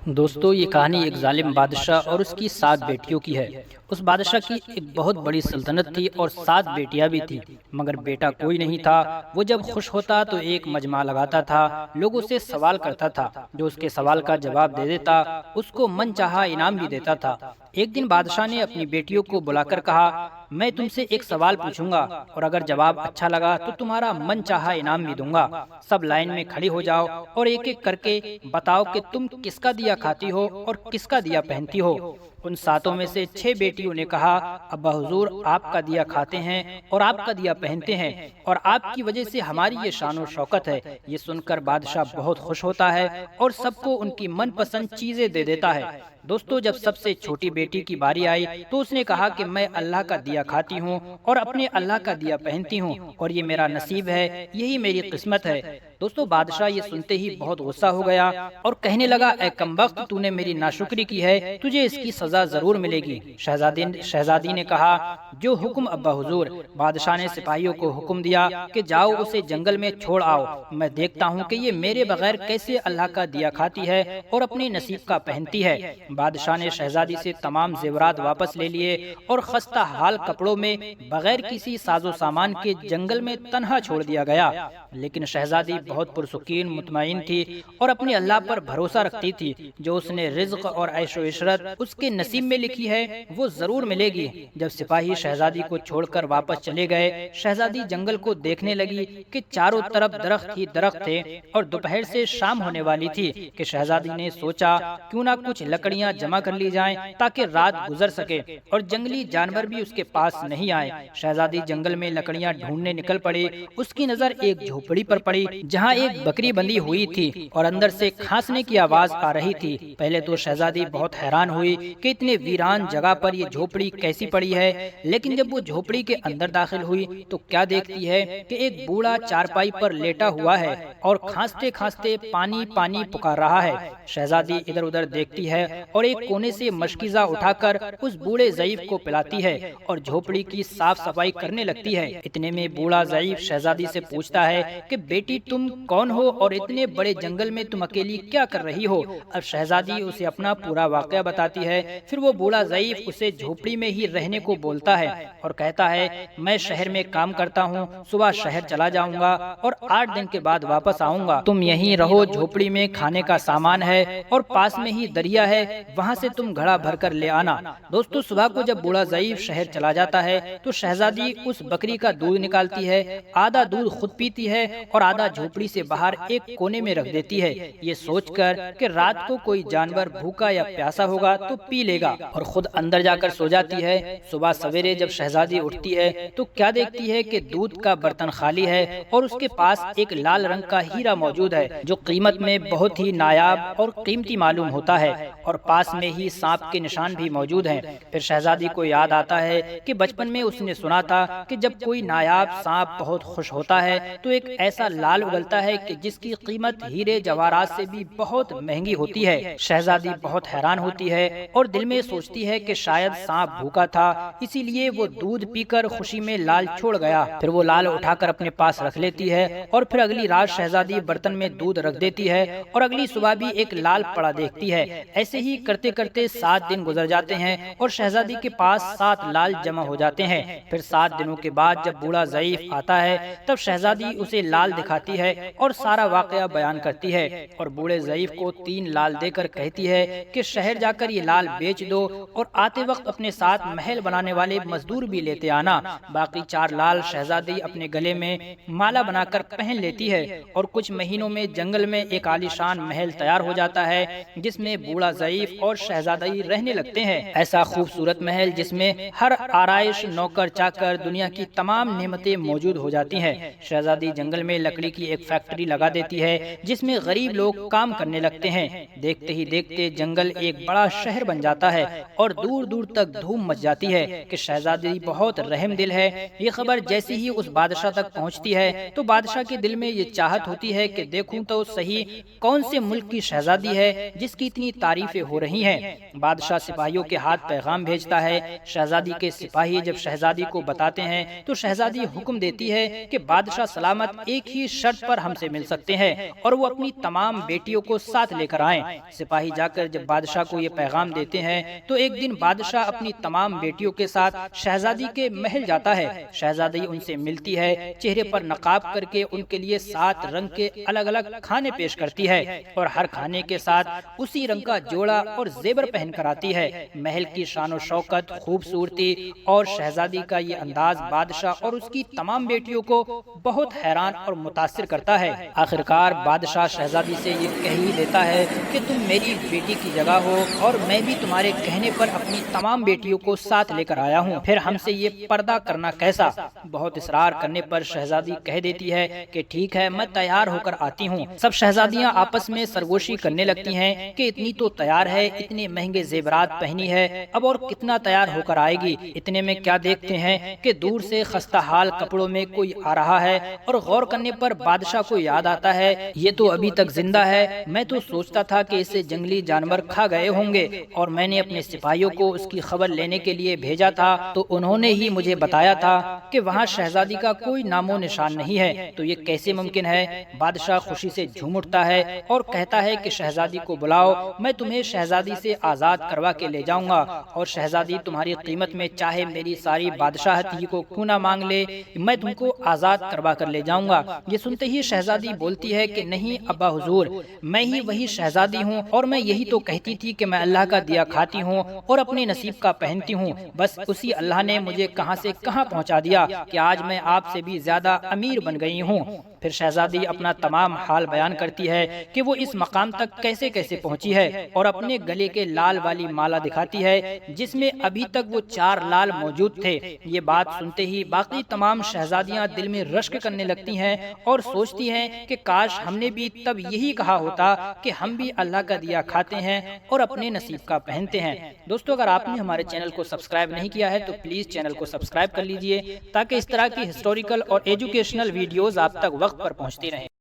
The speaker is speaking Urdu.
دوستو یہ کہانی ایک ظالم بادشاہ اور اس کی 7 بیٹیوں کی ہے۔ اس بادشاہ کی ایک بہت بڑی سلطنت تھی اور 7 بیٹیاں بھی تھی، مگر بیٹا کوئی نہیں تھا۔ وہ جب خوش ہوتا تو ایک مجمع لگاتا تھا، لوگوں سے سوال کرتا تھا، جو اس کے سوال کا جواب دے دیتا اس کو من چاہا انعام بھی دیتا تھا۔ ایک دن بادشاہ نے اپنی بیٹیوں کو بلا کر کہا، میں تم سے ایک سوال پوچھوں گا اور اگر جواب اچھا لگا تو تمہارا من چاہا انعام بھی دوں گا۔ سب لائن میں کھڑی ہو جاؤ اور ایک ایک کر کے بتاؤ کہ تم کس کا دیا کھاتی ہو اور کس کا دیا پہنتی ہو۔ ان 7 میں سے 6 بیٹیوں نے کہا، ابا حضور آپ کا دیا کھاتے ہیں اور آپ کا دیا پہنتے ہیں اور آپ کی وجہ سے ہماری یہ شان و شوکت ہے۔ یہ سن کر بادشاہ بہت خوش ہوتا ہے اور سب کو ان کی من پسند چیزیں دے دیتا ہے۔ دوستو جب سب سے چھوٹی بیٹی کی باری آئی تو اس نے کہا کہ میں اللہ کا دیا کھاتی ہوں اور اپنے اللہ کا دیا پہنتی ہوں اور یہ میرا نصیب ہے، یہی میری قسمت ہے۔ دوستو بادشاہ یہ سنتے ہی بہت غصہ ہو گیا اور کہنے لگا، اے کمبخت تو نے میری ناشکری کی ہے، تجھے اس کی سزا ضرور ملے گی۔ شہزادی نے کہا، جو حکم ابا حضور۔ بادشاہ نے سپاہیوں کو حکم دیا کہ جاؤ اسے جنگل میں چھوڑ آؤ، میں دیکھتا ہوں کہ یہ میرے بغیر کیسے اللہ کا دیا کھاتی ہے اور اپنے نصیب کا پہنتی ہے۔ بادشاہ نے شہزادی سے تمام زیورات واپس لے لیے اور خستہ حال کپڑوں میں بغیر کسی ساز و سامان کے جنگل میں تنہا چھوڑ دیا گیا۔ لیکن شہزادی بہت پرسکین مطمئن تھی اور اپنے اللہ پر بھروسہ رکھتی تھی، جو اس نے رزق اور عیش و عشرت اس کے نصیب میں لکھی ہے وہ ضرور ملے گی۔ جب سپاہی شہزادی کو چھوڑ کر واپس چلے گئے، شہزادی جنگل کو دیکھنے لگی کہ چاروں طرف درخت ہی درخت تھے اور دوپہر سے شام ہونے والی تھی کہ شہزادی نے سوچا کیوں نہ کچھ لکڑیاں جمع کر لی جائیں تاکہ رات گزر سکے اور جنگلی جانور بھی اس کے پاس نہیں آئے۔ شہزادی جنگل میں لکڑیاں ڈھونڈنے نکل پڑی۔ اس کی نظر ایک جھوپڑی پر پڑی جہاں ایک بکری بندھی ہوئی تھی اور اندر سے کھانسنے کی آواز آ رہی تھی۔ پہلے تو شہزادی بہت حیران ہوئی کہ اتنے ویران جگہ پر یہ جھوپڑی کیسی پڑی ہے، لیکن جب وہ جھوپڑی کے اندر داخل ہوئی تو کیا دیکھتی ہے کہ ایک بوڑھا چارپائی پر لیٹا ہوا ہے اور کھانستے کھانستے پانی پانی پکار رہا ہے۔ شہزادی ادھر ادھر دیکھتی ہے اور ایک کونے سے مشکیزہ اٹھا کر اس بوڑھے ضعیف کو پلاتی ہے اور جھوپڑی کی صاف صفائی کرنے لگتی ہے۔ اتنے میں بوڑھا ضعیف شہزادی سے پوچھتا ہے کہ بیٹی تم کون ہو اور اتنے بڑے جنگل میں تم اکیلی کیا کر رہی ہو؟ اب شہزادی اسے اپنا پورا واقعہ بتاتی ہے۔ پھر وہ بوڑھا ضعیف اسے جھوپڑی میں ہی رہنے کو بولتا ہے اور کہتا ہے، میں شہر میں کام کرتا ہوں، صبح شہر چلا جاؤں گا اور 8 دن کے بعد واپس آؤں گا۔ تم یہیں رہو، جھوپڑی میں کھانے کا سامان ہے اور پاس میں ہی دریا ہے، وہاں سے تم گھڑا بھر کر لے آنا۔ دوستو صبح کو جب بوڑھا ضعیف شہر چلا جاتا ہے تو شہزادی اس بکری کا دودھ نکالتی ہے، آدھا دودھ خود پیتی ہے اور آدھا جھوپڑی سے باہر ایک کونے میں رکھ دیتی ہے، یہ سوچ کر کہ رات کو کوئی جانور بھوکا یا پیاسا ہوگا تو پی لے گا، اور خود اندر جا کر سو جاتی ہے۔ صبح سویرے جب شہزادی اٹھتی ہے تو کیا دیکھتی ہے کہ دودھ کا برتن خالی ہے اور اس کے پاس ایک لال رنگ کا ہیرا موجود ہے جو قیمت میں بہت ہی نایاب اور قیمتی معلوم ہوتا ہے، اور پاس میں ہی سانپ کے نشان بھی موجود ہیں۔ پھر شہزادی کو یاد آتا ہے کہ بچپن میں اس نے سنا تھا کہ جب کوئی نایاب سانپ بہت خوش ہوتا ہے تو ایک ایسا لال اگلتا ہے کہ جس کی قیمت ہیرے جواہرات سے بھی بہت مہنگی ہوتی ہے۔ شہزادی بہت حیران ہوتی ہے اور دل میں سوچتی ہے کہ شاید سانپ بھوکا تھا، اسی لیے وہ دودھ پی کر خوشی میں لال چھوڑ گیا۔ پھر وہ لال اٹھا کر اپنے پاس رکھ لیتی ہے اور پھر اگلی رات شہزادی برتن میں دودھ رکھ دیتی ہے اور اگلی صبح بھی ایک لال پڑا دیکھتی ہے۔ ایسے ہی کرتے کرتے 7 دن گزر جاتے ہیں اور شہزادی کے پاس 7 لال جمع ہو جاتے ہیں۔ پھر 7 دنوں کے بعد جب بوڑھا ضعیف آتا ہے تب شہزادی اسے لال دکھاتی ہے اور سارا واقعہ بیان کرتی ہے اور بوڑھے ضعیف کو 3 لال دے کر کہتی ہے کہ شہر جا کر یہ لال بیچ دو اور آتے وقت اپنے ساتھ محل بنانے والے مزدور بھی لیتے آنا۔ باقی 4 لال شہزادی اپنے گلے میں مالا بنا کر پہن لیتی ہے اور کچھ مہینوں میں جنگل میں ایک عالیشان محل تیار ہو جاتا ہے جس میں بوڑھا ضعیف اور شہزادی رہنے لگتے ہیں۔ ایسا خوبصورت محل جس میں ہر آرائش، نوکر چاکر، دنیا کی تمام نعمتیں موجود ہو جاتی ہیں۔ شہزادی جنگل میں لکڑی کی ایک فیکٹری لگا دیتی ہے جس میں غریب لوگ کام کرنے لگتے ہیں۔ دیکھتے ہی دیکھتے جنگل ایک بڑا شہر بن جاتا جاتا ہے اور دور دور تک دھوم مچ جاتی ہے کہ شہزادی بہت رحم دل ہے۔ یہ خبر جیسی ہی اس بادشاہ تک پہنچتی ہے تو بادشاہ کے دل میں یہ چاہت ہوتی ہے کہ دیکھوں تو صحیح کون سے ملک کی شہزادی ہے جس کی اتنی تعریفیں ہو رہی ہیں۔ بادشاہ سپاہیوں کے ہاتھ پیغام بھیجتا ہے۔ شہزادی کے سپاہی جب شہزادی کو بتاتے ہیں تو شہزادی حکم دیتی ہے کہ بادشاہ سلامت ایک ہی شرط پر ہم سے مل سکتے ہیں اور وہ اپنی تمام بیٹیوں کو ساتھ لے کر آئیں۔ سپاہی جا کر جب بادشاہ کو یہ پیغام دیتے ہیں تو ایک دن بادشاہ اپنی تمام بیٹیوں کے ساتھ شہزادی کے محل جاتا ہے۔ شہزادی ان سے ملتی ہے، چہرے پر نقاب کر کے ان کے لیے 7 رنگ کے الگ الگ کھانے پیش کرتی ہے اور ہر کھانے کے ساتھ اسی رنگ کا جوڑا اور زیور پہن کر آتی ہے۔ محل کی شان و شوکت، خوبصورتی اور شہزادی کا یہ انداز بادشاہ اور اس کی تمام بیٹیوں کو بہت حیران اور متاثر کرتا ہے۔ آخرکار بادشاہ شہزادی سے یہ کہہ ہی دیتا ہے کہ تم میری بیٹی کی جگہ ہو اور میں بھی تمہارے کہنے پر اپنی تمام بیٹیوں کو ساتھ لے کر آیا ہوں، پھر ہم سے یہ پردہ کرنا کیسا؟ بہت اصرار کرنے پر شہزادی کہہ دیتی ہے کہ ٹھیک ہے، میں تیار ہو کر آتی ہوں۔ سب شہزادیاں آپس میں سرگوشی کرنے لگتی ہیں کہ اتنی تو تیار ہے، اتنے مہنگے زیورات پہنی ہے، اب اور کتنا تیار ہو کر آئے گی۔ اتنے میں کیا دیکھتے ہیں کہ دور سے خستہ حال کپڑوں میں کوئی آ رہا ہے اور غور کرنے پر بادشاہ کو یاد آتا ہے یہ تو ابھی تک زندہ ہے، میں تو سوچتا تھا کہ اسے جنگلی جانور کھا گئے ہوں گے اور میں نے اپنے سپاہیوں کو اس کی خبر لینے کے لیے بھیجا تھا تو انہوں نے ہی مجھے بتایا تھا کہ وہاں شہزادی کا کوئی نام و نشان نہیں ہے، تو یہ کیسے ممکن ہے؟ بادشاہ خوشی سے جھوم اٹھتا ہے اور کہتا ہے کہ شہزادی کو بلاؤ، میں تمہیں شہزادی سے آزاد کروا کے لے جاؤں گا اور شہزادی تمہاری قیمت میں چاہے میری ساری بادشاہت ہی کو کیوں نہ مانگ لے، میں تم کو آزاد کروا کر لے جاؤں گا۔ یہ سنتے ہی شہزادی بولتی ہے کہ نہیں ابا حضور، میں ہی وہی شہزادی ہوں اور میں یہی تو کہتی تھی کہ میں اللہ کا دیا کھاتی ہوں اور اپنے نصیب کا پہنتی ہوں، بس اسی اللہ نے مجھے کہاں سے کہاں پہنچا دیا کہ آج میں آپ سے بھی زیادہ امیر بن گئی ہوں۔ پھر شہزادی اپنا تمام حال بیان کرتی ہے کہ وہ اس مقام تک کیسے کیسے پہنچی ہے اور اپنے گلے کے لال والی مالا دکھاتی ہے جس میں ابھی تک وہ 4 لال موجود تھے۔ یہ بات سنتے ہی باقی تمام شہزادیاں دل میں رشک کرنے لگتی ہیں اور سوچتی ہیں کہ کاش ہم نے بھی تب یہی کہا ہوتا کہ ہم بھی اللہ کا دیا کھاتے ہیں اور اپنے نصیب کا پہنتے ہیں۔ دوستو، اگر آپ نے ہمارے چینل کو سبسکرائب نہیں کیا ہے تو پلیز چینل کو سبسکرائب کر لیجئے تاکہ اس طرح کی ہسٹوریکل اور ایجوکیشنل ویڈیوز آپ تک وقت پر پہنچتی رہیں۔